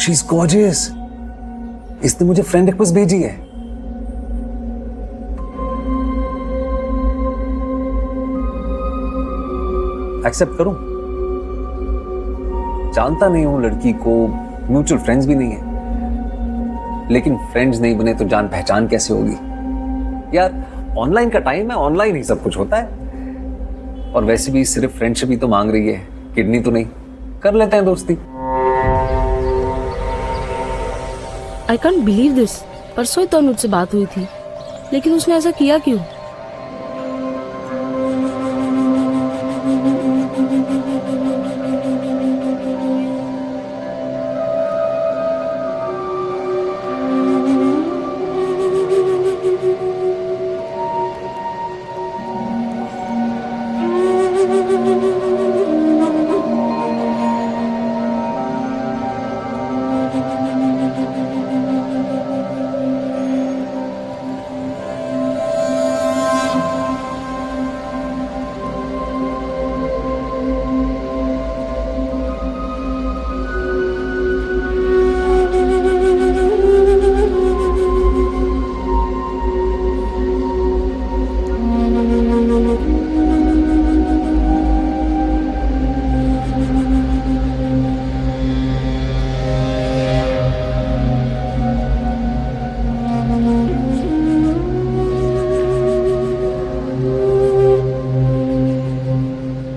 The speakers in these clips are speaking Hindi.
She is gorgeous. इसने मुझे फ्रेंड रिक्वेस्ट भेजी है। एक्सेप्ट करूं? जानता नहीं हूं लड़की को, म्यूचुअल फ्रेंड्स भी नहीं है, लेकिन फ्रेंड्स नहीं बने तो जान पहचान कैसे होगी यार। ऑनलाइन का टाइम है, ऑनलाइन ही सब कुछ होता है। और वैसे भी सिर्फ फ्रेंडशिप ही तो मांग रही है, किडनी तो नहीं। कर लेते हैं दोस्ती। I can't believe this. परसों ही तो अनुज से बात हुई थी, लेकिन उसने ऐसा किया क्यों?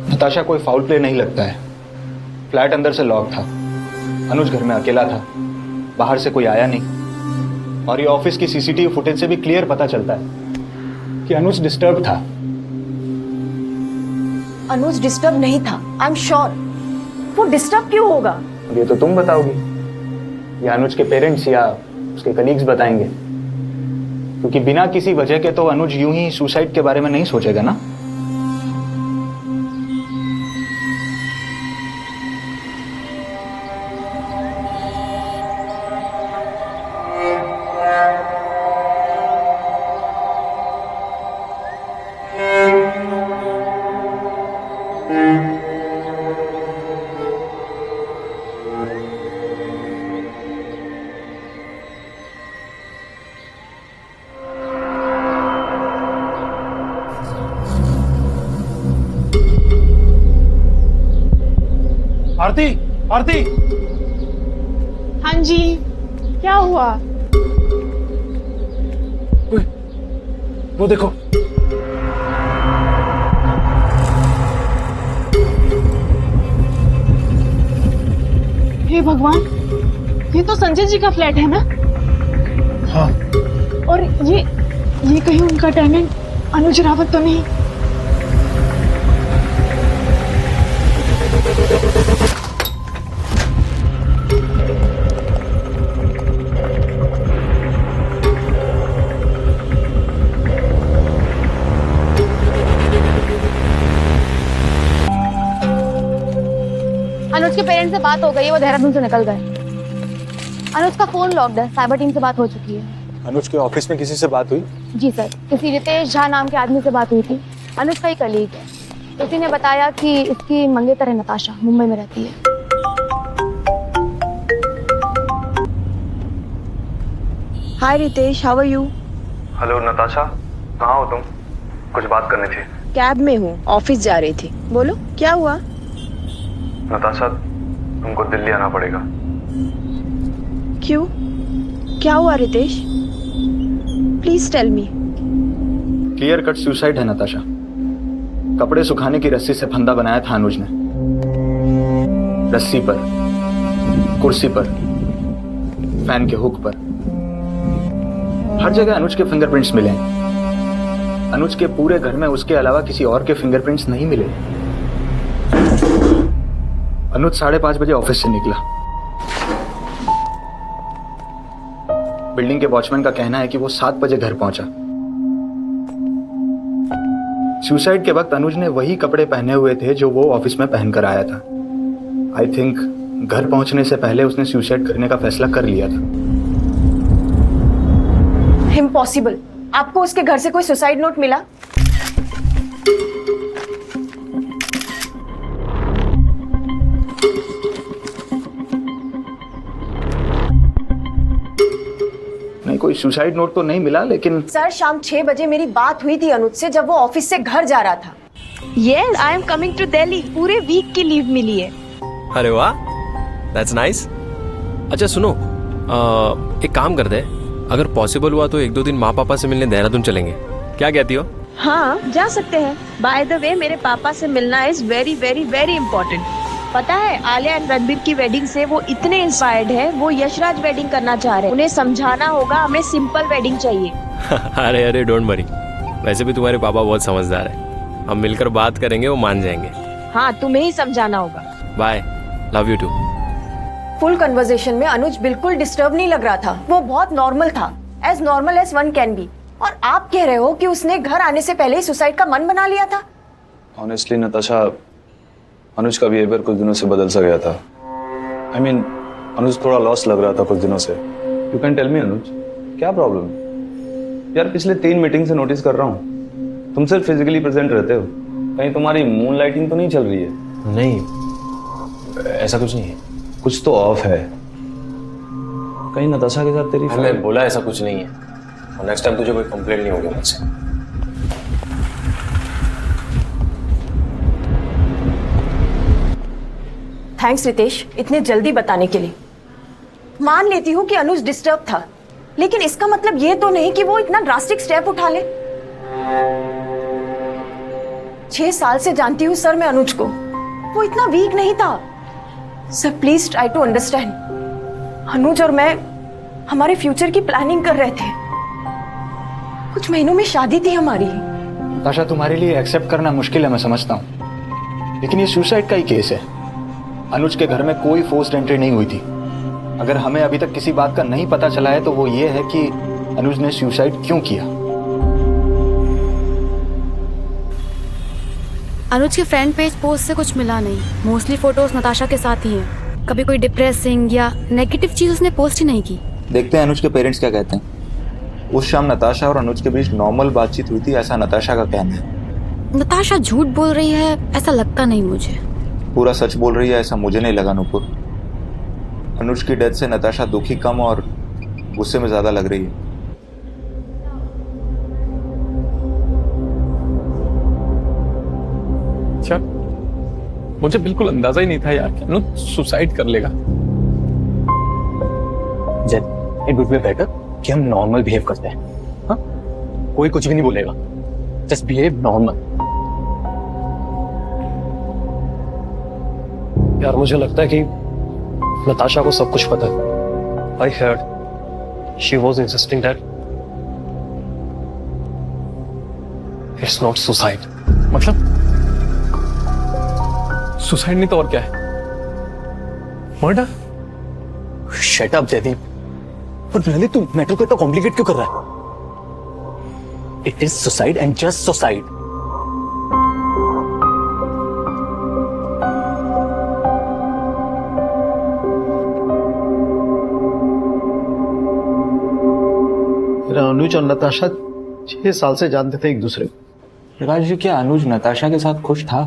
नताशा कोई फाउल प्ले नहीं लगता है। फ्लैट अंदर से लॉक था, अनुज घर में अकेला था, बाहर से कोई आया नहीं। और ये ऑफिस की सीसीटीवी फुटेज से भी क्लियर पता चलता है कि अनुज डिस्टर्ब था। अनुज डिस्टर्ब नहीं था, आई एम श्योर। वो डिस्टर्ब क्यों होगा? ये तो तुम बताओगी, या अनुज के पेरेंट्स या उसके कलीग्स बताएंगे। क्योंकि बिना किसी वजह के तो अनुज यूं ही सुसाइड के बारे में नहीं सोचेगा ना। आरती, आरती। हाँ जी, क्या हुआ? वो देखो। हे भगवान, ये तो संजय जी का फ्लैट है ना? हाँ। और ये कहीं उनका टेनेंट अनुज रावत तो नहीं? अनुज के पेरेंट्स से बात हो गई है, वो देहरादून से निकल गए। अनुज का फोन लॉक्ड है, साइबर टीम से बात हो चुकी है। अनुज के ऑफिस में किसी से बात हुई? जी सर, किसी रितेश झा नाम के आदमी से बात हुई थी। अनुज का ही कलीग है। उसी ने बताया कि इसकी मंगेतर है नताशा, मुंबई में रहती है। Hi Ritesh, how are you? Hello Natasha, कहाँ हो तुम? कुछ बात करनी थी। कैब में हूँ, ऑफिस जा रही थी। बोलो क्या हुआ? नताशा, तुमको दिल्ली आना पड़ेगा। क्यों? क्या हुआ Ritesh? Please tell me. Clear cut suicide है नताशा। कपड़े सुखाने की रस्सी से फंदा बनाया था अनुज ने। रस्सी पर, कुर्सी पर, फैन के हुक पर, हर जगह अनुज के फिंगरप्रिंट्स मिले हैं। अनुज के पूरे घर में उसके अलावा किसी और के फिंगरप्रिंट्स नहीं मिले। अनुज 5:30 बजे ऑफिस से निकला। बिल्डिंग के वॉचमैन का कहना है कि वो 7 बजे घर पहुंचा। सुसाइड के वक्त अनुज ने वही कपड़े पहने हुए थे जो वो ऑफिस में पहनकर आया था। आई थिंक घर पहुंचने से पहले उसने सुसाइड करने का फैसला कर लिया था। इम्पॉसिबल। आपको उसके घर से कोई सुसाइड नोट मिला? कोई सुसाइड नोट तो नहीं मिला, लेकिन सर शाम 6 बजे मेरी बात हुई थी अनुज से जब वो ऑफिस से घर जा रहा था। Yes, I am coming to Delhi. पूरे वीक की लीव मिली है। अरे वाह, दैट्स नाइस। अच्छा सुनो, एक काम करते हैं, अगर पॉसिबल हुआ तो 1-2 दिन माँ पापा से मिलने देहरादून चलेंगे, क्या कहती हो? हाँ, जा सकते हैं। बाय द वे, मेरे पापा से मिलना is very very very important. पता है, आलिया एंड रणबीर की वेडिंग से वो इतने इंस्पायर्ड है, वो यशराज वेडिंग करना चाह रहे हैं। उन्हें समझाना होगा हमें सिंपल वेडिंग चाहिए। अरे अरे डोंट वरी, वैसे भी तुम्हारे पापा बहुत समझदार है, हम मिलकर बात करेंगे, वो मान जाएंगे। हाँ, तुम्हें ही समझाना होगा। Bye, love you too. Full conversation में अनुज बिल्कुल डिस्टर्ब नहीं लग रहा था। वो बहुत नॉर्मल था, as normal as one can be. और आप कह रहे हो कि उसने घर आने से पहले ही सुसाइड का मन बना लिया था? ऑनेस्टली नताशा, अनुज का बिहेवियर कुछ दिनों से बदल सा गया था। I mean, अनुज थोड़ा लॉस लग रहा था कुछ दिनों से। यू कैन टेल मी अनुज, क्या प्रॉब्लम? यार पिछले 3 मीटिंग से नोटिस कर रहा हूँ, तुम सिर्फ फिजिकली प्रेजेंट रहते हो, कहीं तुम्हारी मून लाइटिंग तो नहीं चल रही है? नहीं, ऐसा कुछ नहीं है। कुछ तो ऑफ है, कहीं नताशा के साथ तेरी मैंने बोला ऐसा कुछ नहीं है, और नेक्स्ट टाइम तुझे कोई कंप्लेंट नहीं होगी मुझसे। थैंक्स रितेश, इतने जल्दी बताने के लिए। मान लेती हूँ कि अनुज डिस्टर्ब था, लेकिन इसका मतलब ये तो नहीं कि वो इतना ड्रास्टिक स्टेप उठा ले। 6 साल से जानती हूँ सर मैं अनुज को, वो इतना वीक नहीं था। Sir please try to understand. Anuj और मैं हमारे फ्यूचर की प्लानिंग कर रहे थे, कुछ महीनों में शादी थी हमारी। नताशा, तुम्हारे लिए एक्सेप्ट करना मुश्किल है, मैं समझता हूँ, लेकिन ये सुसाइड का ही केस है। अनुज के घर में कोई फोर्स्ड एंट्री नहीं हुई थी। अगर हमें अभी तक किसी बात का नहीं पता चला है तो वो ये है कि अनुज ने सुसाइड क्यों किया। अनुज के फ्रेंड पेज पोस्ट से कुछ मिला नहीं, मोस्टली फोटोज नताशा के साथ ही हैं। कभी कोई डिप्रेसिंग या नेगेटिव चीज उसने पोस्ट ही नहीं की। देखते हैं अनुज के पेरेंट्स क्या कहते हैं। उस शाम नताशा और अनुज के बीच नॉर्मल बातचीत हुई थी, ऐसा नताशा का कहना है। नताशा झूठ बोल रही है ऐसा लगता नहीं मुझे। पूरा सच बोल रही है ऐसा मुझे नहीं लगा नुपुर। अनुज की डेथ से नताशा दुखी कम और गुस्से में ज्यादा लग रही है। अच्छा, मुझे बिल्कुल अंदाजा ही नहीं था यार कि अनुज सुसाइड कर लेगा। जेन, इट वुड बी बेटर कि हम नॉर्मल बिहेव करते हैं। हाँ, कोई कुछ भी नहीं बोलेगा, जस्ट बिहेव नॉर्मल। यार मुझे लगता है कि नताशा को सब कुछ पता है। I heard she was insisting that it's not suicide. मतलब सुसाइड नहीं तो और क्या है? मर्डर? शट अप जयदीप, पर पहले तू मैटर को इतना कॉम्प्लिकेट क्यों कर रहा है? It is suicide and just suicide. Anuj और नताशा 6 साल से जानते थे एक दूसरे को। प्रकाश जी, क्या अनुज नताशा के साथ खुश था?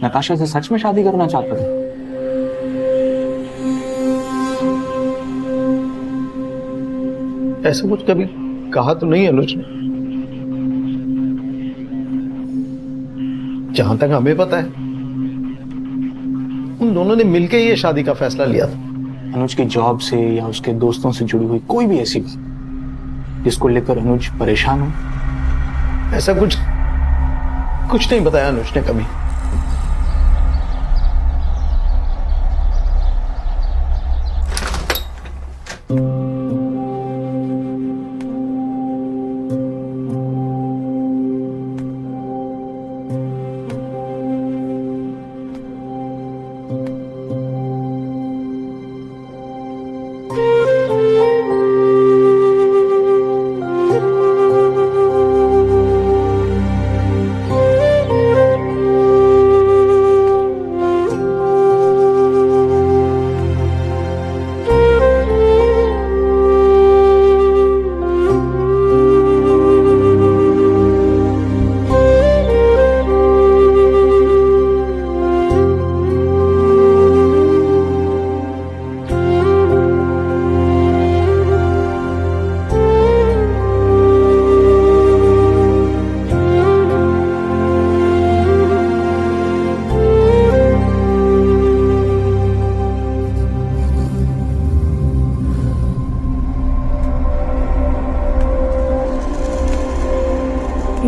नताशा से सच में शादी करना चाहता था? ऐसा कुछ कभी कहा तो नहीं अनुज ने, जहां तक हमें पता है उन दोनों ने मिलकर ये शादी का फैसला लिया था। अनुज की जॉब से या उसके दोस्तों से जुड़ी हुई कोई भी ऐसी बात जिसको लेकर अनुज परेशान हो? ऐसा कुछ नहीं बताया अनुज ने कभी।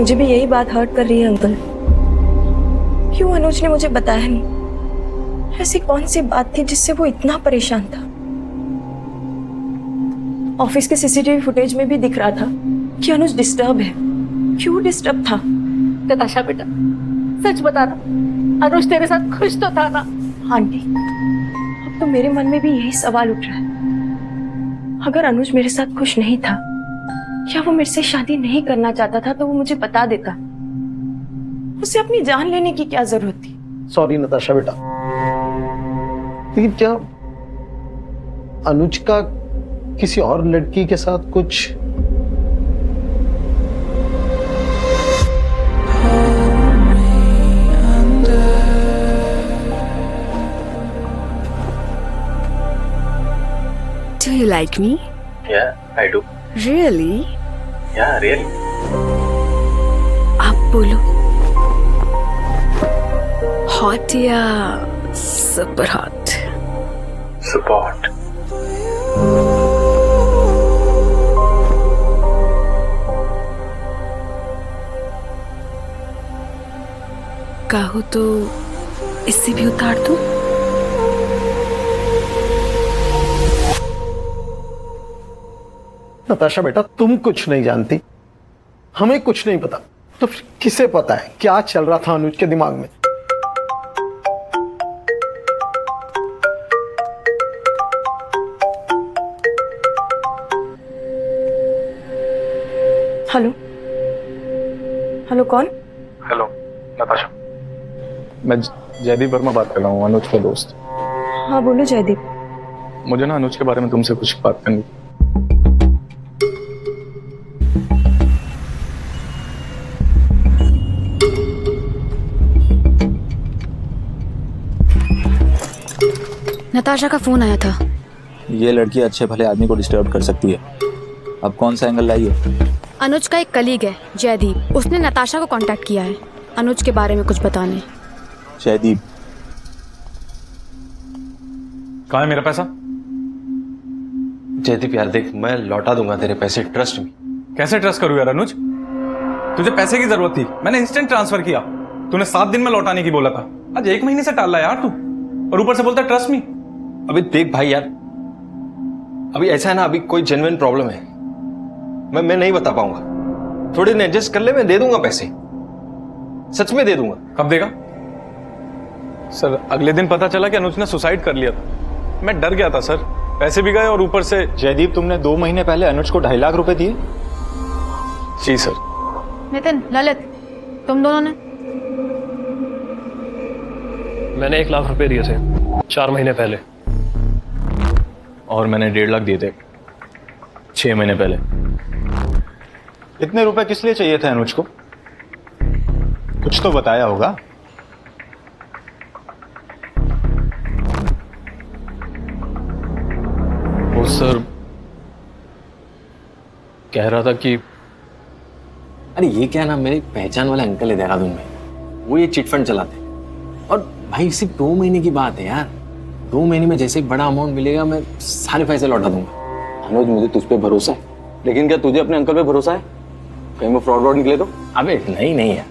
मुझे भी यही बात हर्ट कर रही है अंकल। क्यों अनुज ने मुझे बताया नहीं? ऐसी कौन सी बात थी जिससे वो इतना परेशान था? ऑफिस के सीसीटीवी फुटेज में भी दिख रहा था कि अनुज डिस्टर्ब है। क्यों डिस्टर्ब था? नताशा बेटा, सच बता ना, अनुज तेरे साथ खुश तो था ना? आंटी, अब तो मेरे मन में भी यही सवाल उठ रहा है। अगर अनुज मेरे साथ खुश नहीं था या वो मेरे से शादी नहीं करना चाहता था तो वो मुझे बता देता। उसे अपनी जान लेने की क्या जरूरत थी? सॉरी नताशा बेटा, लेकिन क्या अनुज का किसी और लड़की के साथ कुछ? Do you like me? Yeah, I do. Really? Yeah, really. आप बोलो, हॉट या सुपर हॉट? Super hot. कहो तो इससे भी उतार दूं? नताशा बेटा, तुम कुछ नहीं जानती, हमें कुछ नहीं पता, तो फिर किसे पता है क्या चल रहा था अनुज के दिमाग में? हेलो हेलो, कौन? हेलो नताशा, मैं जयदीप वर्मा बात कर रहा हूँ, अनुज का दोस्त। हाँ बोलो जयदीप। मुझे ना अनुज के बारे में तुमसे कुछ बात करनी थी। नताशा का फोन आया था। ये लड़की अच्छे भले आदमी को डिस्टर्ब कर सकती है। अब कौन सा एंगल लाई है? अनुज का एक कलीग है जयदीप, उसने नताशा को कांटेक्ट किया है अनुज के बारे में कुछ बताने। जयदीप? कहाँ है मेरा पैसा? जयदीप यार देख, मैं लौटा दूंगा तेरे पैसे, ट्रस्ट मी। कैसे ट्रस्ट करूँ यार अनुज? तुझे पैसे की जरूरत थी, मैंने इंस्टेंट ट्रांसफर किया। तूने 7 दिन में लौटाने की बोला था, आज 1 महीने से टाल रहा है यार तू, और ऊपर से बोलता है ट्रस्ट मी। अभी देख भाई यार, अभी ऐसा है ना, अभी कोई जेन्युइन प्रॉब्लम है, मैं नहीं बता पाऊंगा। थोड़ी दिन एडजस्ट कर ले, मैं दे दूंगा पैसे, सच में दे दूंगा। कब देगा? सर अगले दिन पता चला कि अनुज ने सुसाइड कर लिया था। मैं डर गया था सर, पैसे भी गए और ऊपर से। जयदीप, तुमने 2 महीने पहले अनुज को 2.5 लाख रुपए दिए? जी सर। नितिन, ललित, तुम दोनों ने? मैंने 1 लाख रुपए दिए थे 4 महीने पहले। और मैंने 1.5 लाख दिए थे 6 महीने पहले। इतने रुपए किस लिए चाहिए थे अनुज को? कुछ तो बताया होगा। वो सर कह रहा था कि अरे ये क्या ना, मेरे पहचान वाला अंकल है देहरादून में, वो ये चिट फंड चलाते हैं। और भाई सिर्फ 2 महीने की बात है यार, 2 महीने में जैसे ही बड़ा अमाउंट मिलेगा मैं सारे पैसे लौटा दूंगा। अनुज, मुझे तुझ पे भरोसा है, लेकिन क्या तुझे अपने अंकल पे भरोसा है? कहीं वो फ्रॉड निकले तो? अबे नहीं यार,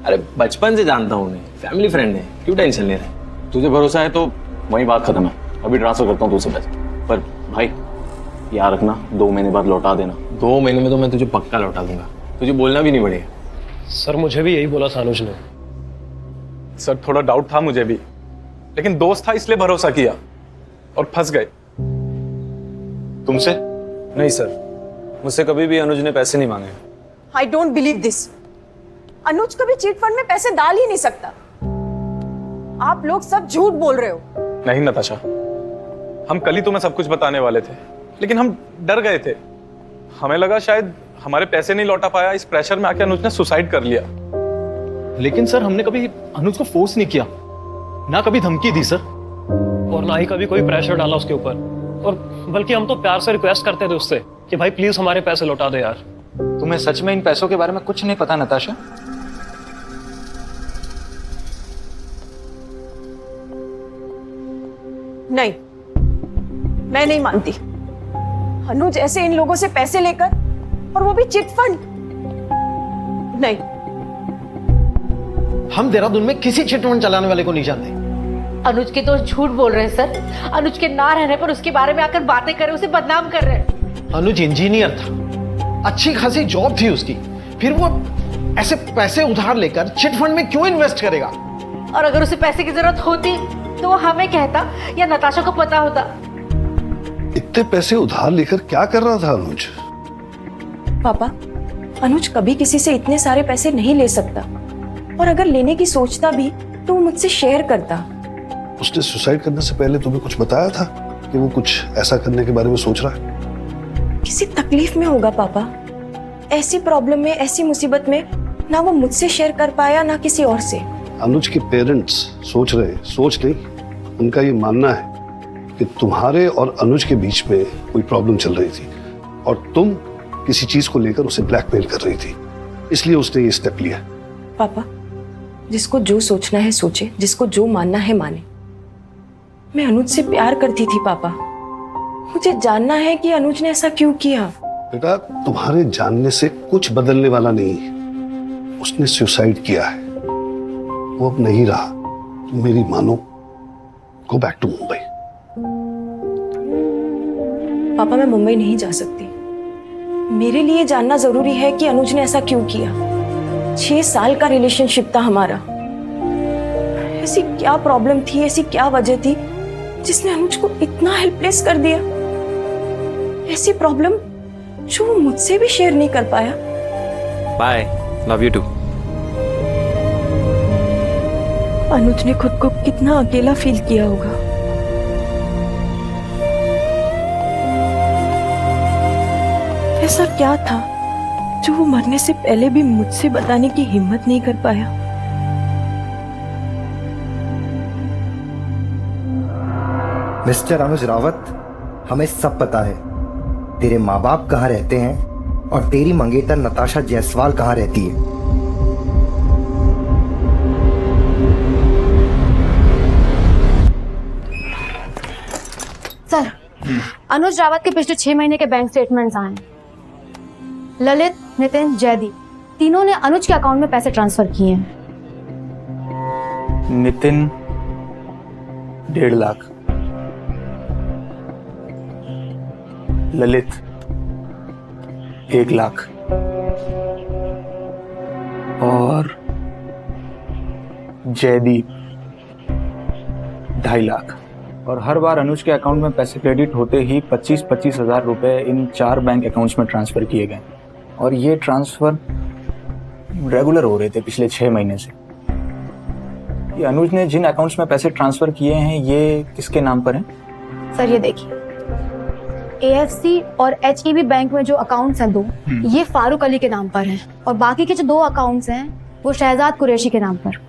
अरे बचपन से जानता हूँ उन्हें, फैमिली फ्रेंड है, क्यों टेंशन ले रहा है? तुझे भरोसा है तो वही बात खत्म है, अभी ट्रांसफर करता हूँ तुझसे पैसे। पर भाई याद रखना, 2 महीने बाद लौटा देना। 2 महीने में तो मैं तुझे पक्का लौटा दूंगा, तुझे बोलना भी नहीं पड़ेगा। सर मुझे भी यही बोला था अनुज ने। सर थोड़ा डाउट था मुझे भी, लेकिन दोस्त था इसलिए भरोसा किया और फंस गए। तुमसे? नहीं सर, मुझसे कभी भी अनुज ने पैसे नहीं मांगे। I don't believe this. Anuj कभी चीट फंड में पैसे डाल ही नहीं सकता। आप लोग सब झूठ बोल रहे हो। नहीं नताशा, हम कल ही तुम्हें सब कुछ बताने वाले थे, लेकिन हम डर गए थे। हमें लगा शायद हमारे पैसे नहीं लौटा पाया, इस प्रेशर में आके अनुज ने सुसाइड कर लिया। लेकिन सर हमने कभी अनुज को फोर्स नहीं किया, ना कभी धमकी दी सर, और ना ही कभी कोई प्रेशर डाला उसके ऊपर, और बल्कि हम तो प्यार से रिक्वेस्ट करते थे उससे कि भाई प्लीज हमारे पैसे लौटा दे यार। तुम्हें सच में इन पैसों के बारे में कुछ नहीं पता नताशा? नहीं, मैं नहीं मानती। अनुज ऐसे इन लोगों से पैसे लेकर, और वो भी चिट फंड। नहीं, हम देहरादून में किसी चिटफंड चलाने वाले को नहीं जानते। अनुज के दोस्त झूठ बोल रहे हैं सर। अनुज के ना रहने पर उसके बारे में आकर बातें कर रहे, उसे बदनाम कर रहे हैं। अनुज इंजीनियर था, अच्छी खासी जॉब थी उसकी, फिर वो ऐसे पैसे उधार लेकर चिटफंड में क्यों इन्वेस्ट करेगा? और अगर उसे पैसे की जरूरत होती तो वो हमें कहता या नताशा को पता होता। इतने पैसे उधार लेकर क्या कर रहा था अनुज? पापा, अनुज कभी किसी से इतने सारे पैसे नहीं ले सकता, और अगर लेने की सोचता भी तो वो मुझसे शेयर करता। उसने सुसाइड करने से पहले तुम्हें कुछ बताया था कि वो कुछ ऐसा करने के बारे में सोच रहा है? किसी तकलीफ में होगा पापा। ऐसी प्रॉब्लम में, ऐसी मुसीबत में ना वो मुझसे शेयर कर पाया ना किसी और से। अनुज के पेरेंट्स सोच नहीं, उनका ये मानना है कि तुम्हारे और अनुज के बीच में कोई प्रॉब्लम चल रही थी और तुम किसी चीज को लेकर उसे ब्लैकमेल कर रही थी, इसलिए उसने ये स्टेप लिया। पापा, जिसको जो सोचना है सोचे, जिसको जो मानना है माने। मैं अनुज से प्यार करती थी पापा, मुझे जानना है कि अनुज ने ऐसा क्यों किया। बेटा, तुम्हारे जानने से कुछ बदलने वाला नहीं है। उसने सुसाइड किया है, वो अब नहीं रहा। तुम मेरी मानो, गो बैक टू मुंबई। पापा, मैं मुंबई नहीं जा सकती। मेरे लिए जानना जरूरी है कि अनुज ने ऐसा क्यों किया। 6 साल का रिलेशनशिप था हमारा। ऐसी क्या प्रॉब्लम थी, ऐसी क्या वजह थी जिसने अनुज को इतना हेल्पलेस कर दिया? ऐसी प्रॉब्लम जो वो मुझसे भी शेयर नहीं कर पाया। Bye, love you too. Anuj ने खुद को कितना अकेला फील किया होगा। ऐसा क्या था जो वो मरने से पहले भी मुझसे बताने की हिम्मत नहीं कर पाया? मिस्टर अनुज रावत, हमें सब पता है तेरे माँ बाप कहाँ रहते हैं और तेरी मंगेतर नताशा जायसवाल कहाँ रहती है। सर, अनुज रावत के पिछले 6 महीने के बैंक स्टेटमेंट्स आए। ललित, नितिन, जयदीप तीनों ने अनुज के अकाउंट में पैसे ट्रांसफर किए हैं। नितिन 1.5 लाख, ललित 1 लाख और जयदीप 2.5 लाख। और हर बार अनुज के अकाउंट में पैसे क्रेडिट होते ही 25-25 हजार रुपए इन 4 बैंक अकाउंट्स में ट्रांसफर किए गए, और ये ट्रांसफर रेगुलर हो रहे थे पिछले 6 महीने से। ये अनुज ने जिन अकाउंट्स में पैसे ट्रांसफर किए हैं, ये किसके नाम पर हैं? सर, ये देखिए, AFC और HEB बैंक में जो अकाउंट्स हैं 2, ये फारूक अली के नाम पर हैं, और बाकी के जो 2 अकाउंट्स हैं वो शहजाद कुरैशी के नाम पर।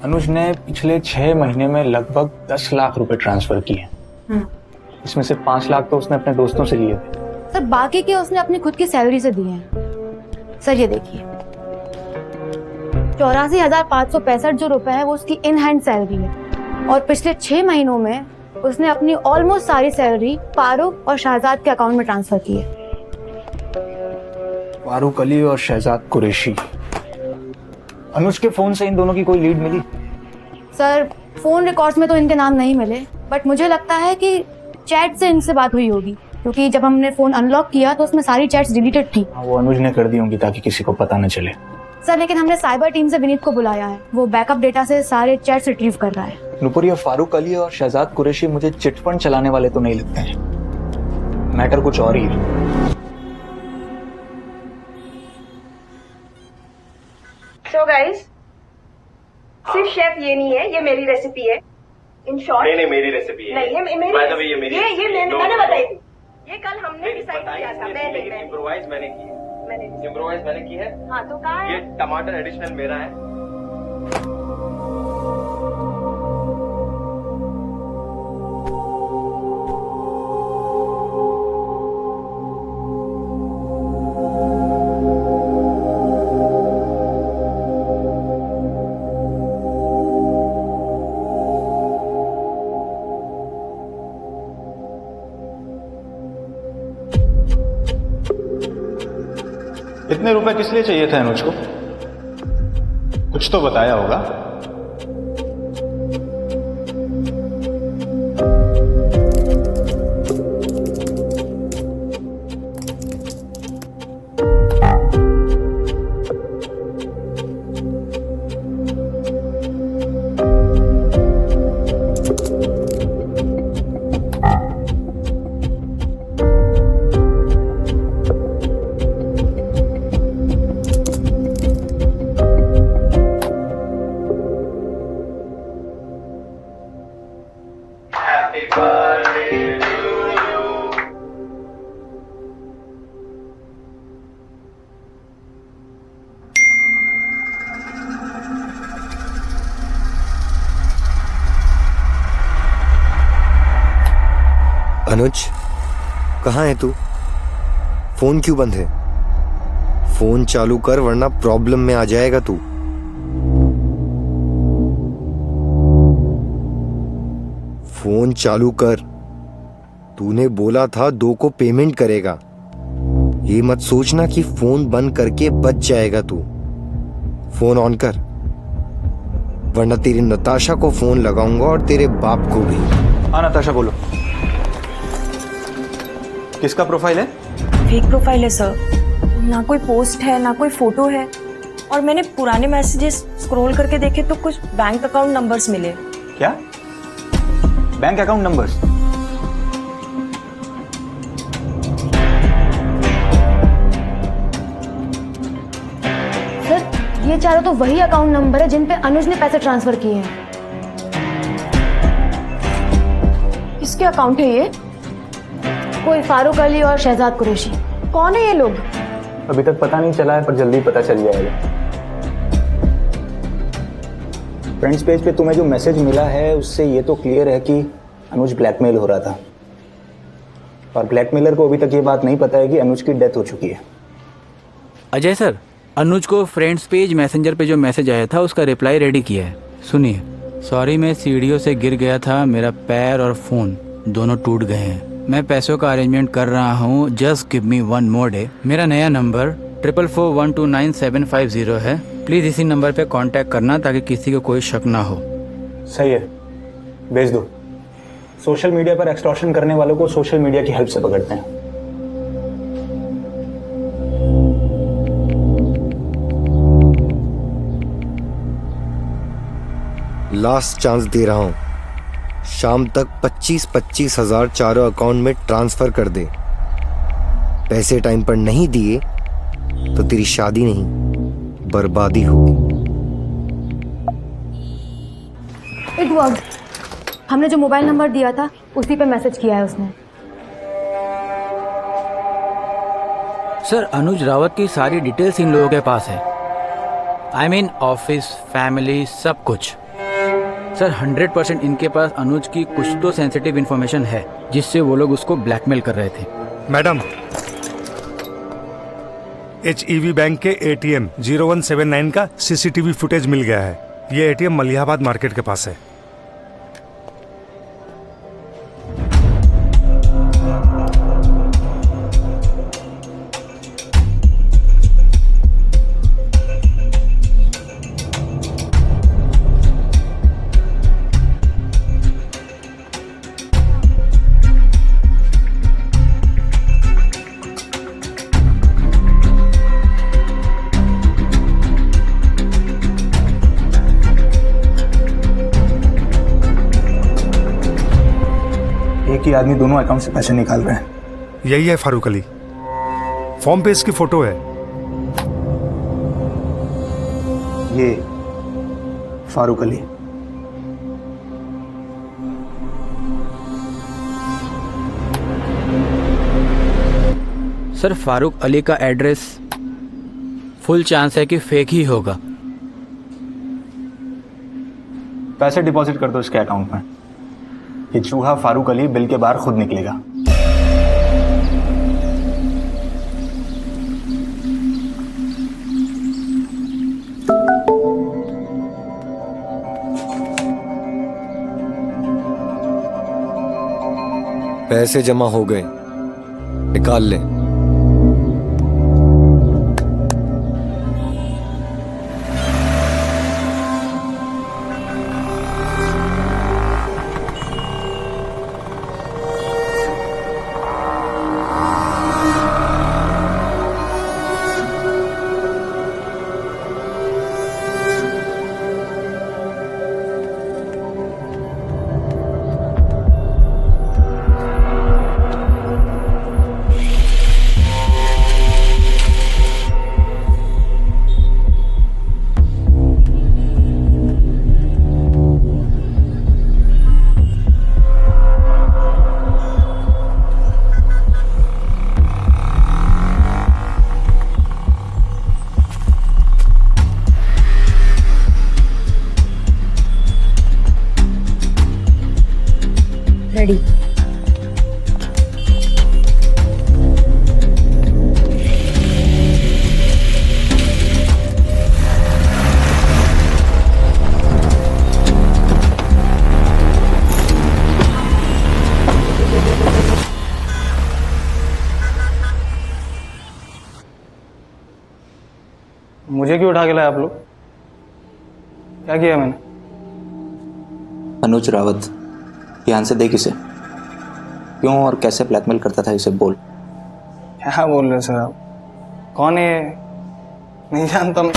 अनुज ने पिछले 6 महीने में लगभग 10 लाख रुपए ट्रांसफर किए। इसमें से 5 लाख तो उसने अपने दोस्तों से लिए थे। सर, बाकी के उसने अपनी खुद की सैलरी से दिए हैं। सर, ये देखिए, 84,565 जो रुपए है वो उसकी इन हैंड सैलरी है, और पिछले 6 महीनों में उसने अपनी ऑलमोस्ट सारी सैलरी फारूक और शहजाद के अकाउंट में ट्रांसफर की है। फारूक अली और शहजाद कुरैशी। अनुज के फोन से इन दोनों की कोई लीड मिली? सर, फोन रिकॉर्ड्स में तो इनके नाम नहीं मिले, बट मुझे लगता है कि चैट से इनसे बात हुई होगी, क्योंकि जब हमने फोन अनलॉक किया तो उसमें सारी चैट्स डिलीटेड थी। वो अनुज ने कर दी होंगी ताकि किसी को पता न चले। सर, लेकिन हमने साइबर टीम से विनीत को बुलाया है, वो बैकअप डेटा से सारे चैट्स रिट्रीव कर रहा है। नुपुर, ये फारूक अली और शहजाद कुरैशी मुझे चिटफंड चलाने वाले तो नहीं लगते हैं। मैटर कुछ और ही है। So guys, सिर्फ शेफ ये नहीं है, ये मेरी रेसिपी है। इन शॉर्ट नहीं, मेरी रेसिपी है। नहीं, ये मेरी By the way, ये मेरी ये मैंने बताई थी। ये कल हमने डिसाइड किया था। मैंने इम्प्रोवाइज मैंने की है। हाँ, तो कहाँ है? ये टमाटर एडिशनल मेरा है। इतने रुपए किस लिए चाहिए थे अनुज को? कुछ तो बताया होगा। अनुज, कहाँ है तू? फोन क्यों बंद है? फोन चालू कर वरना प्रॉब्लम में आ जाएगा तू। फोन चालू कर। तूने बोला था 2 को पेमेंट करेगा। ये मत सोचना कि फोन बंद करके बच जाएगा तू। फोन ऑन कर वरना तेरी नताशा को फोन लगाऊंगा और तेरे बाप को भी। हाँ नताशा बोलो। किसका प्रोफाइल है? फेक प्रोफाइल है सर। ना कोई पोस्ट है ना कोई फोटो है, और मैंने पुराने मैसेजेस स्क्रॉल करके देखे तो कुछ बैंक अकाउंट नंबर्स मिले। क्या? Bank account numbers? सर ये चारों तो वही अकाउंट नंबर है जिन पे अनुज ने पैसे ट्रांसफर किए हैं। किसके अकाउंट है ये? कोई फारूक अली और शहजाद कुरैशी। कौन है ये लोग? अभी तक पता नहीं चला है, पर जल्दी पता चल जाएगा। फ्रेंड्स पेज पे तुम्हें जो मैसेज मिला है उससे ये तो क्लियर है कि अनुज ब्लैकमेल हो रहा था, और ब्लैकमेलर को अभी तक ये बात नहीं पता है कि अनुज की डेथ हो चुकी है। अजय सर, अनुज को फ्रेंड्स पेज मैसेंजर पे जो मैसेज आया था उसका रिप्लाई रेडी किया है। सुनिए। सॉरी, मैं सीढ़ियों से गिर गया था, मेरा पैर और फोन दोनों टूट गए हैं। मैं पैसों का अरेंजमेंट कर रहा हूँ, just give me 1 more day। मेरा नया नंबर 4441299750 है। प्लीज़ इसी नंबर पे कांटेक्ट करना ताकि किसी को कोई शक ना हो। सही है, भेज दो। सोशल मीडिया पर एक्सटॉर्शन करने वालों को सोशल मीडिया की हेल्प से पकड़ते हैं। लास्ट चांस दे रहा हूं, शाम तक 25-25 हजार चारों अकाउंट में ट्रांसफर कर दे। पैसे टाइम पर नहीं दिए तो तेरी शादी नहीं बर्बादी होगी। It worked. हमने जो मोबाइल नंबर दिया था उसी पे मैसेज किया है उसने। सर, अनुज रावत की सारी डिटेल्स इन लोगों के पास है। आई मीन ऑफिस, फैमिली, सब कुछ। सर 100% इनके पास अनुज की कुछ तो सेंसिटिव इन्फॉर्मेशन है जिससे वो लोग उसको ब्लैकमेल कर रहे थे। मैडम, HEV बैंक के ATM 0179 का CCTV फुटेज मिल गया है। ये ATM मलिहाबाद मार्केट के पास है। एक ही आदमी दोनों अकाउंट से पैसे निकाल रहे हैं। यही है फारूक अली। फॉर्म पे इसकी फोटो है। ये फारूक अली। सर फारूक अली का एड्रेस फुल चांस है कि फेक ही होगा। पैसे डिपॉजिट कर दो इसके अकाउंट में। ये चूहा फारूक अली बिल के बाहर खुद निकलेगा। पैसे जमा हो गए, निकाल ले। मुझे क्यों उठा के लाए आप लोग? क्या किया मैंने? अनुज रावत, ध्यान से देख इसे। क्यों और कैसे ब्लैकमेल करता था इसे बोल। क्या बोल रहे सर आप? कौन है? नहीं जानता मैं।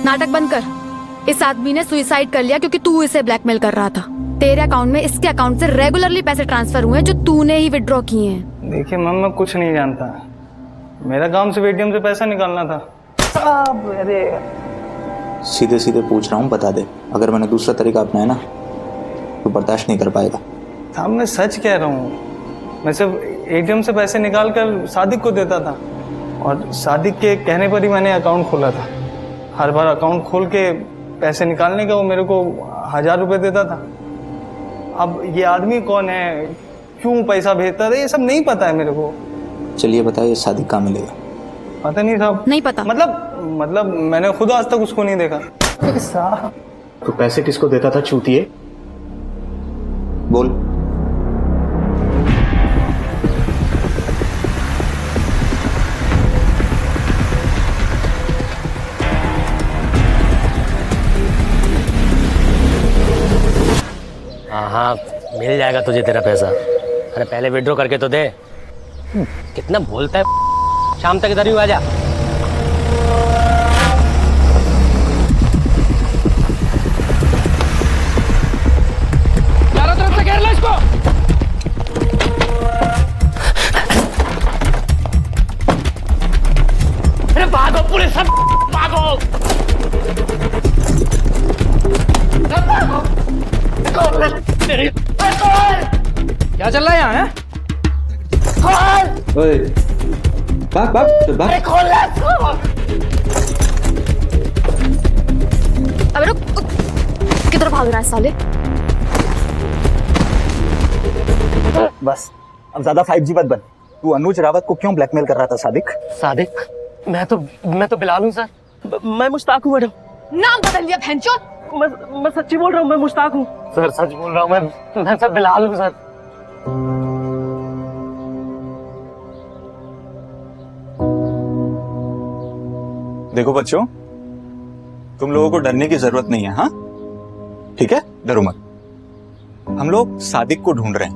नाटक बंद कर। इस आदमी ने सुसाइड कर लिया क्योंकि तू इसे ब्लैकमेल कर रहा था। तेरे अकाउंट में इसके अकाउंट से रेगुलरली पैसे ट्रांसफर हुए हैं जो तूने ही विड्रॉ किए हैं। देखिए मैम, मैं कुछ नहीं जानता। मेरा काम सिर्फ एटीएम से पैसा निकालना था। सीधे सीधे पूछ रहा हूँ, बता दे। अगर मैंने दूसरा तरीका अपनाया ना तो बर्दाश्त नहीं कर पाएगा। साहब मैं सच कह रहा हूँ, मैं सिर्फ एटीएम से पैसे निकाल कर सादिक को देता था और सादिक के कहने पर ही मैंने अकाउंट खोला था। हर बार अकाउंट खोल के पैसे निकालने का वो मेरे को 1000 रुपये देता था। अब ये आदमी कौन है, क्यों पैसा भेजता था, ये सब नहीं पता है मेरे को। चलिए बताइए, सादिक कहाँ मिलेगा? पता नहीं साहब। नहीं पता? मतलब मैंने खुद आज तक उसको नहीं देखा। तो पैसे किसको देता था चूतिए? बोल। हाँ, मिल जाएगा तुझे तेरा पैसा। अरे पहले विड्रॉ करके तो दे। कितना बोलता है। शाम तक इधर ही आ जा। चारों तरफ से घेर लो इसको। अरे भागो पुलिस, सब भागो। क्या चल रहा है यहाँ? अबे रुक, किधर भाग रहा है साले? बस अब ज्यादा 5G मत बन। तू अनुज रावत को क्यों ब्लैकमेल कर रहा था सादिक? सादिक? मैं तो बिलाल हूँ सर। मैं मुश्ताक हूँ मैडम। नाम बदल दिया भैंचोद। मैं सच्ची बोल रहा हूँ, मैं मुश्ताक हूँ सर। सच बोल रहा हूँ मैं सर बिलाल हूँ सर। देखो बच्चों, तुम लोगों को डरने की जरूरत नहीं है। हाँ ठीक है, डरो मत। हम लोग सादिक को ढूंढ रहे हैं।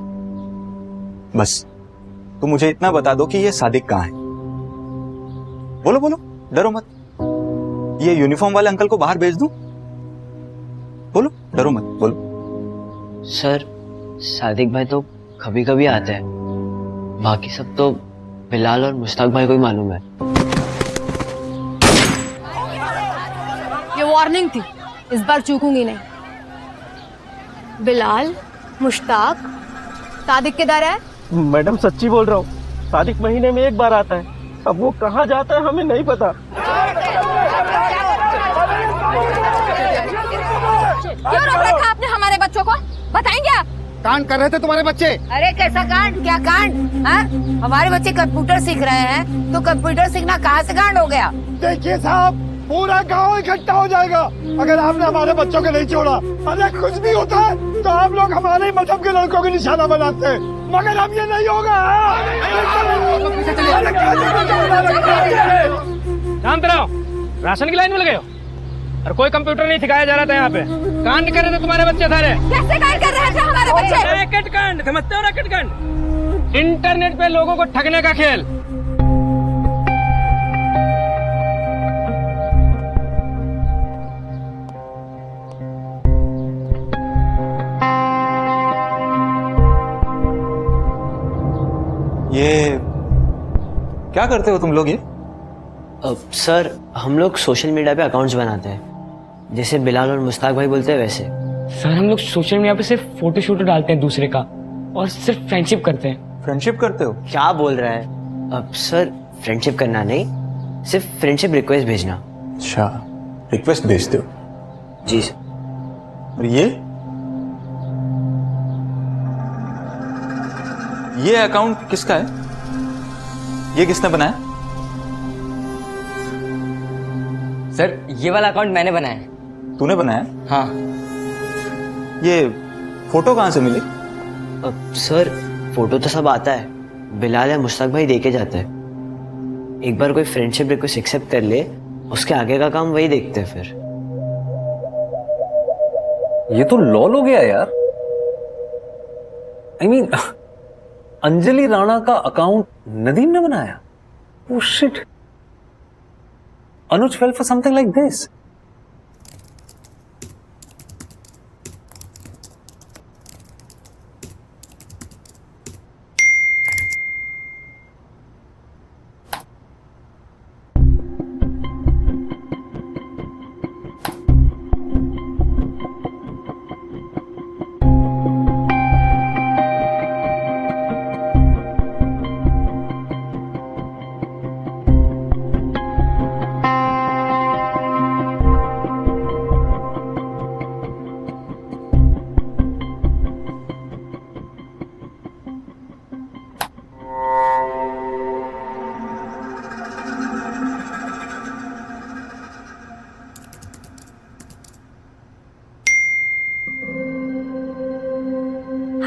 बस तुम मुझे इतना बता दो कि ये सादिक कहाँ है। बोलो बोलो, डरो मत। ये यूनिफॉर्म वाले अंकल को बाहर भेज दूं? बोलो, डरो मत, बोलो। सर सादिक भाई तो कभी कभी आते हैं, बाकी सब तो बिलाल और मुश्ताक भाई को ही मालूम है। ये वार्निंग थी, इस बार चूकूंगी नहीं। बिलाल, मुश्ताक, सादिक किधर है? मैडम सच्ची बोल रहा हूँ, सादिक महीने में एक बार आता है। अब वो कहाँ जाता है हमें नहीं पता। क्यों रोक रखा आपने हमारे बच्चों को? बताएंगे आप? कांड कर रहे थे तुम्हारे बच्चे। अरे कैसा कांड? क्या कांड? हाँ? हमारे बच्चे कंप्यूटर सीख रहे हैं तो कंप्यूटर सीखना कहाँ से कांड हो गया? देखिए साहब, पूरा गांव इकट्ठा हो जाएगा अगर आपने हमारे बच्चों को नहीं छोड़ा। अरे कुछ भी होता है तो आप लोग हमारे ही मजहब के लड़कों को निशाना बनाते हैं, मगर अब ये नहीं होगा। शांत रहो, राशन की लाइन में लगे हो और कोई कंप्यूटर नहीं सिखाया जा रहा था यहाँ पे। कांड कर रहे थे तुम्हारे बच्चे सारे। कैसे कांड कर रहे थे हमारे बच्चे? रैकेट कांड, समझते हो? रैकेट कांड, इंटरनेट पे लोगों को ठगने का खेल। ये क्या करते हो तुम लोग? ये सर हम लोग सोशल मीडिया पे अकाउंट्स बनाते हैं, जैसे बिलाल और मुश्ताक भाई बोलते हैं वैसे। सर हम लोग सोशल मीडिया पे सिर्फ फोटो शूटो डालते हैं दूसरे का, और सिर्फ फ्रेंडशिप करते हैं। फ्रेंडशिप करते हो? क्या बोल रहा है? अब सर फ्रेंडशिप करना नहीं, सिर्फ फ्रेंडशिप रिक्वेस्ट भेजना। अच्छा, रिक्वेस्ट भेजते हो? जी सर। और ये अकाउंट किसका है? ये किसने बनाया? सर ये वाला अकाउंट मैंने बनाया। तूने बनाया? हाँ। ये फोटो कहाँ से मिली? सर फोटो तो सब आता है, बिलाल या मुश्ताक भाई देके जाते हैं। एक बार कोई फ्रेंडशिप रिक्वेस्ट एक्सेप्ट कर ले, उसके आगे का काम वही देखते हैं फिर। ये तो लॉल हो गया यार। I mean, अंजलि राणा का अकाउंट नदीम ने बनाया। Oh shit. Anuj fell for something like this.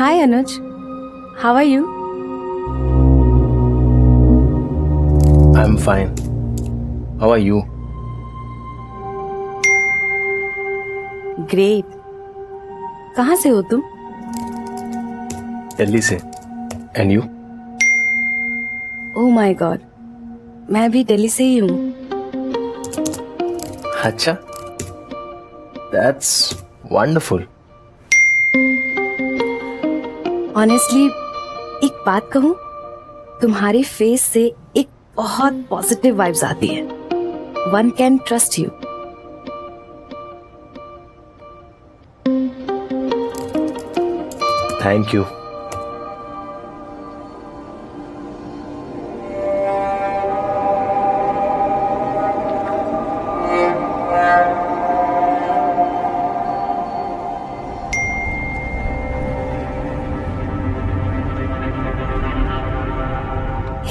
Hi Anuj, how are you? I'm fine. How are you? Great. कहाँ से हो तुम? दिल्ली से. And you? Oh my God, मैं भी दिल्ली से ही हूँ. अच्छा. That's wonderful. ऑनेस्टली एक बात कहूँ, तुम्हारे फेस से एक बहुत पॉजिटिव वाइब्स आती है. One can trust you. Thank you.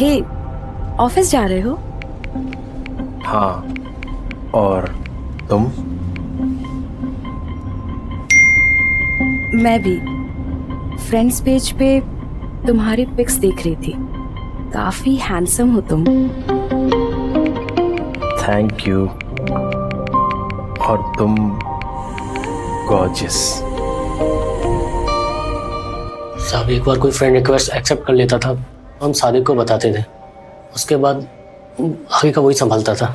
Hey, office जा रहे हो? हाँ. और तुम? मैं भी फ्रेंड्स पेज पे तुम्हारी पिक्स देख रही थी. काफी हैंडसम हो तुम. Thank you. और तुम गॉर्जियस. साहब एक बार कोई फ्रेंड रिक्वेस्ट एक्सेप्ट कर लेता था, हम सादिक को बताते थे. उसके बाद आगे का वही संभालता था.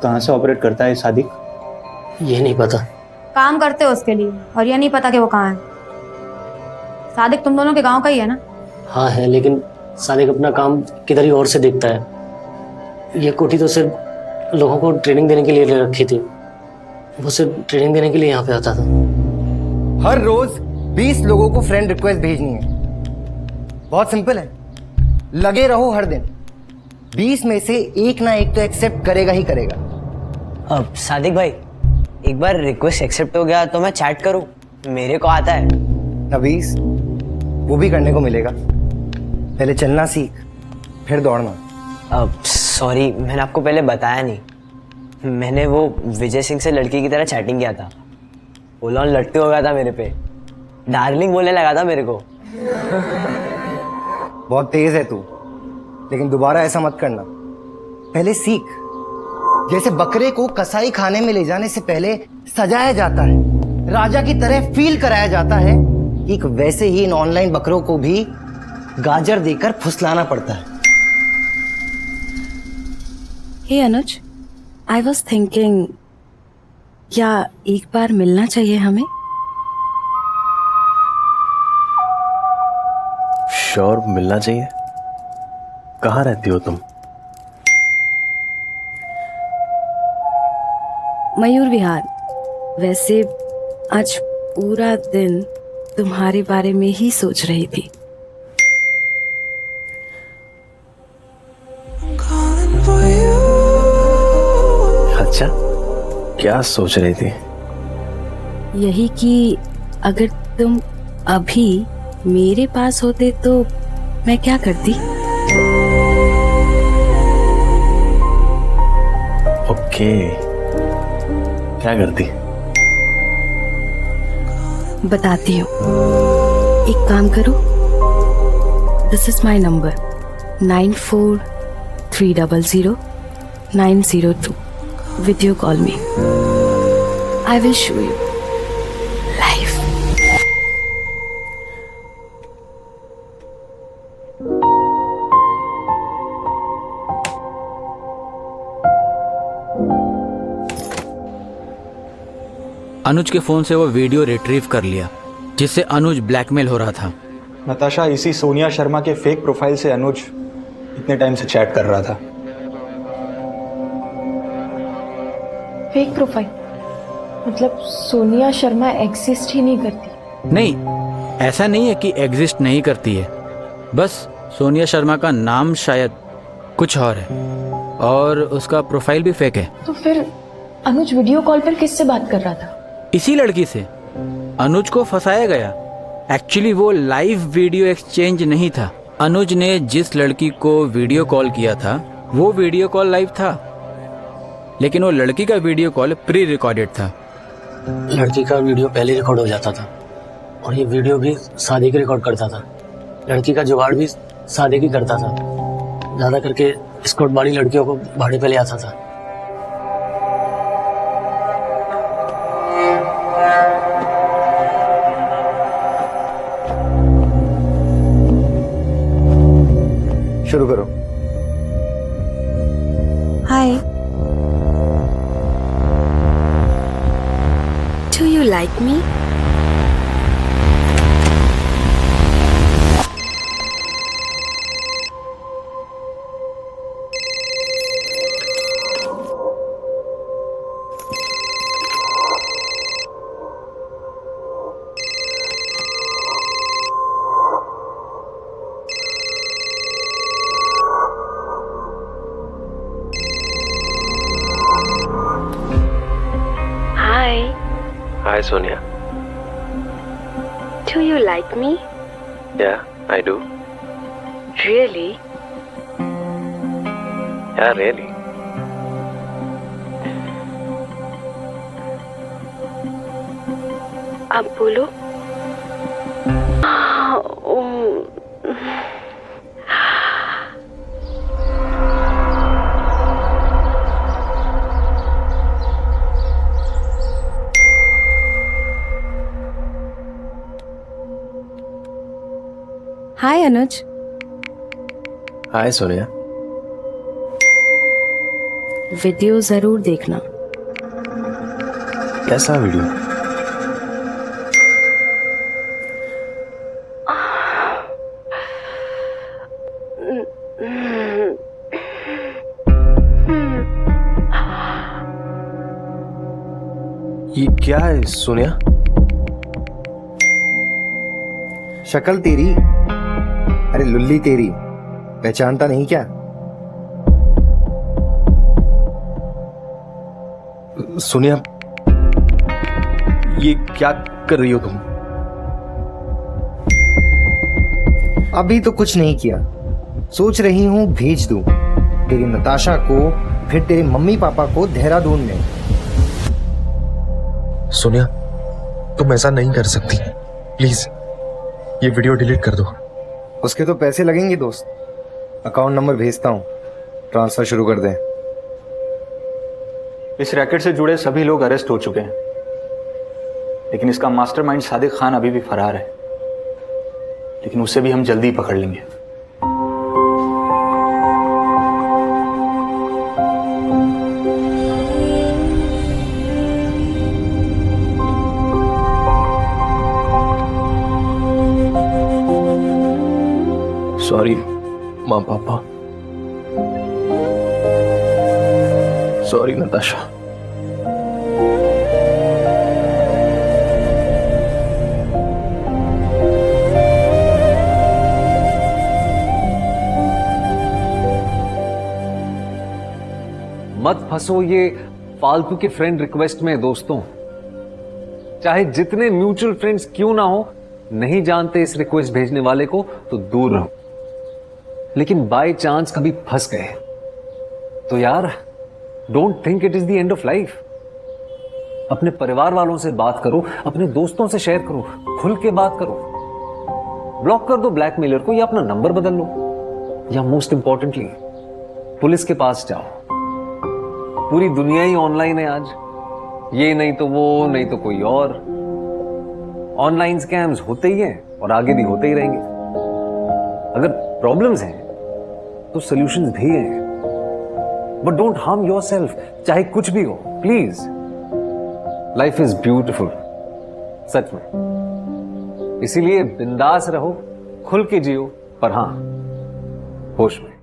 कहाँ से ऑपरेट करता है सादिक? ये नहीं पता. काम करते हो उसके लिए और ये नहीं पता कि वो कहाँ है. सादिक तुम दोनों के गांव का ही है ना? हाँ है, लेकिन सादिक अपना काम किधर ही और से देखता है. ये कोठी तो सिर्फ लोगों को ट्रेनिंग देने के लिए ले रखी थी. वो सिर्फ ट्रेनिंग देने के लिए यहाँ पे आता था. हर रोज 20 लोगों को फ्रेंड रिक्वेस्ट भेजनी है. बहुत सिंपल है. लगे रहो हर दिन. 20 में से एक ना एक तो एक्सेप्ट करेगा ही करेगा. अब सादिक भाई, एक बार रिक्वेस्ट एक्सेप्ट हो गया तो मैं चैट करूं? मेरे को आता है. नवीस, वो भी करने को मिलेगा. पहले चलना सीख, फिर दौड़ना. अब सॉरी, मैंने आपको पहले बताया नहीं. मैंने वो विजय सिंह से लड़की की तरह चैटिंग किया था. फुल ऑन लट्टू हो गया था मेरे पे. डार्लिंग बोलने लगा था मेरे को. बहुत तेज है तू, लेकिन दोबारा ऐसा मत करना. पहले सीख. जैसे बकरे को कसाई खाने में ले जाने से पहले सजाया जाता है, राजा की तरह फील कराया जाता है, एक वैसे ही इन ऑनलाइन बकरों को भी गाजर देकर फुसलाना पड़ता है. हे अनुज, आई वॉज थिंकिंग, क्या एक बार मिलना चाहिए हमें? श्योर, मिलना चाहिए. कहाँ रहती हो तुम? मयूर विहार. वैसे आज पूरा दिन तुम्हारे बारे में ही सोच रही थी. अच्छा, क्या सोच रही थी? यही कि अगर तुम अभी मेरे पास होते तो मैं क्या करती. ओके, क्या करती? बताती हूँ. एक काम करो, this is my number 94 300-902. Video call me. I will show you live. अनुज के फोन से वो वीडियो रिट्रीव कर लिया जिससे अनुज ब्लैकमेल हो रहा था। नताशा इसी सोनिया शर्मा के फेक प्रोफाइल से अनुज इतने टाइम से चैट कर रहा था। फेक प्रोफाइल मतलब सोनिया शर्मा एग्जिस्ट ही नहीं करती? नहीं, ऐसा नहीं है कि एग्जिस्ट नहीं करती है, बस सोनिया शर्मा का नाम शायद कुछ और है और उसका प्रोफाइल भी फेक है। तो फिर अनुज वीडियो कॉल पर किससे बात कर रहा था? इसी लड़की से। अनुज को फंसाया गया। एक्चुअली वो लाइव वीडियो एक्सचेंज नहीं था। अनुज ने जिस लड़की को वीडियो कॉल किया था वो वीडियो कॉल लाइव था, लेकिन वो लड़की का वीडियो कॉल प्री रिकॉर्डेड था। लड़की का वीडियो पहले रिकॉर्ड हो जाता था और ये वीडियो भी सादे की रिकॉर्ड करता था। लड़की का जुगाड़ भी सादे की करता था। ज़्यादा करके स्कॉट वाली लड़कियों को भाड़े पे ले आता था। शुरू करो। Hi, do you like me? Hi Sonia. Do you like me? Yeah, I do. Really? Yeah, really. अब बोलो। हाय अनुज। Hi Sonia. वीडियो जरूर देखना। कैसा वीडियो? ये क्या है सोनिया? शक्ल तेरी, अरे लुल्ली तेरी, पहचानता नहीं क्या? सोनिया, ये क्या कर रही हो तुम? अभी तो कुछ नहीं किया, सोच रही हूँ भेज दूं तेरी नताशा को, फिर तेरे मम्मी पापा को देहरादून में। सोनिया, तुम ऐसा नहीं कर सकती, प्लीज ये वीडियो डिलीट कर दो। उसके तो पैसे लगेंगे दोस्त, अकाउंट नंबर भेजता हूँ, ट्रांसफर शुरू कर दें। इस रैकेट से जुड़े सभी लोग अरेस्ट हो चुके हैं, लेकिन इसका मास्टरमाइंड सादिक खान अभी भी फरार है, लेकिन उसे भी हम जल्दी ही पकड़ लेंगे। सॉरी माँ पापा, सॉरी नताशा। मत फंसो ये फालतू के फ्रेंड रिक्वेस्ट में दोस्तों। चाहे जितने म्यूचुअल फ्रेंड्स क्यों ना हो, नहीं जानते इस रिक्वेस्ट भेजने वाले को तो दूर रहो। लेकिन बाय चांस कभी फंस गए तो यार don't think it is the end of life. अपने परिवार वालों से बात करो, अपने दोस्तों से शेयर करो, खुल के बात करो। ब्लॉक कर दो ब्लैकमेलर को या अपना नंबर बदल लो, या मोस्ट इंपॉर्टेंटली पुलिस के पास जाओ। पूरी दुनिया ही ऑनलाइन है आज, ये नहीं तो वो, नहीं तो कोई और। ऑनलाइन स्कैम्स होते ही हैं और आगे भी होते ही रहेंगे। अगर प्रॉब्लम्स हैं तो सॉल्यूशंस भी हैं, बट डोंट हार्म योरसेल्फ, चाहे कुछ भी हो, प्लीज। लाइफ इज ब्यूटिफुल, सच में। इसीलिए बिंदास रहो, खुल के जियो, पर हां, होश में।